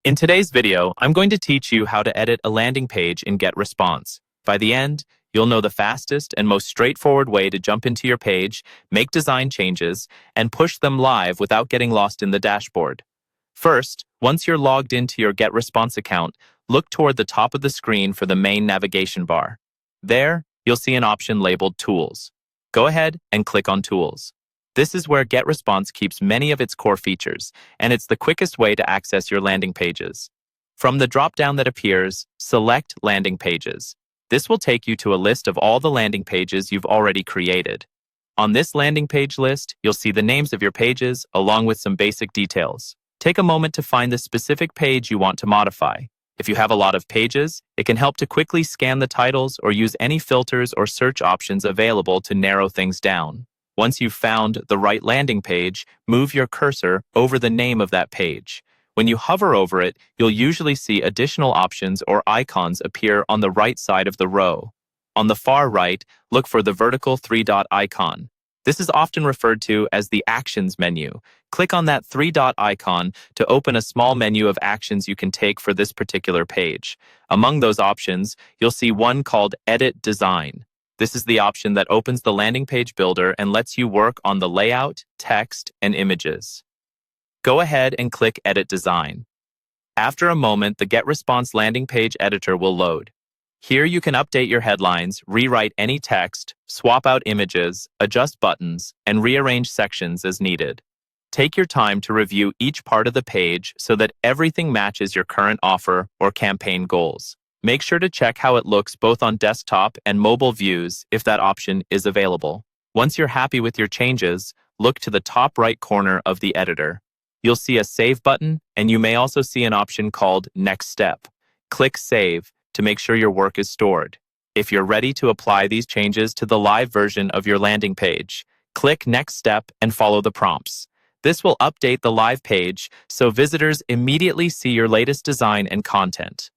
In today's video, I'm going to teach you how to edit a landing page in Getresponse. By the end, you'll know the fastest and most straightforward way to jump into your page, make design changes, and push them live without getting lost in the dashboard. First, once you're logged into your Getresponse account, look toward the top of the screen for the main navigation bar. There, you'll see an option labeled Tools. Go ahead and click on Tools. This is where Getresponse keeps many of its core features, and it's the quickest way to access your landing pages. From the drop-down that appears, select Landing Pages. This will take you to a list of all the landing pages you've already created. On this landing page list, you'll see the names of your pages, along with some basic details. Take a moment to find the specific page you want to modify. If you have a lot of pages, it can help to quickly scan the titles or use any filters or search options available to narrow things down. Once you've found the right landing page, move your cursor over the name of that page. When you hover over it, you'll usually see additional options or icons appear on the right side of the row. On the far right, look for the vertical three-dot icon. This is often referred to as the Actions menu. Click on that three-dot icon to open a small menu of actions you can take for this particular page. Among those options, you'll see one called Edit Design. This is the option that opens the landing page builder and lets you work on the layout, text, and images. Go ahead and click Edit Design. After a moment, the Getresponse landing page editor will load. Here you can update your headlines, rewrite any text, swap out images, adjust buttons, and rearrange sections as needed. Take your time to review each part of the page so that everything matches your current offer or campaign goals. Make sure to check how it looks both on desktop and mobile views if that option is available. Once you're happy with your changes, look to the top right corner of the editor. You'll see a Save button, and you may also see an option called Next Step. Click Save to make sure your work is stored. If you're ready to apply these changes to the live version of your landing page, click Next Step and follow the prompts. This will update the live page so visitors immediately see your latest design and content.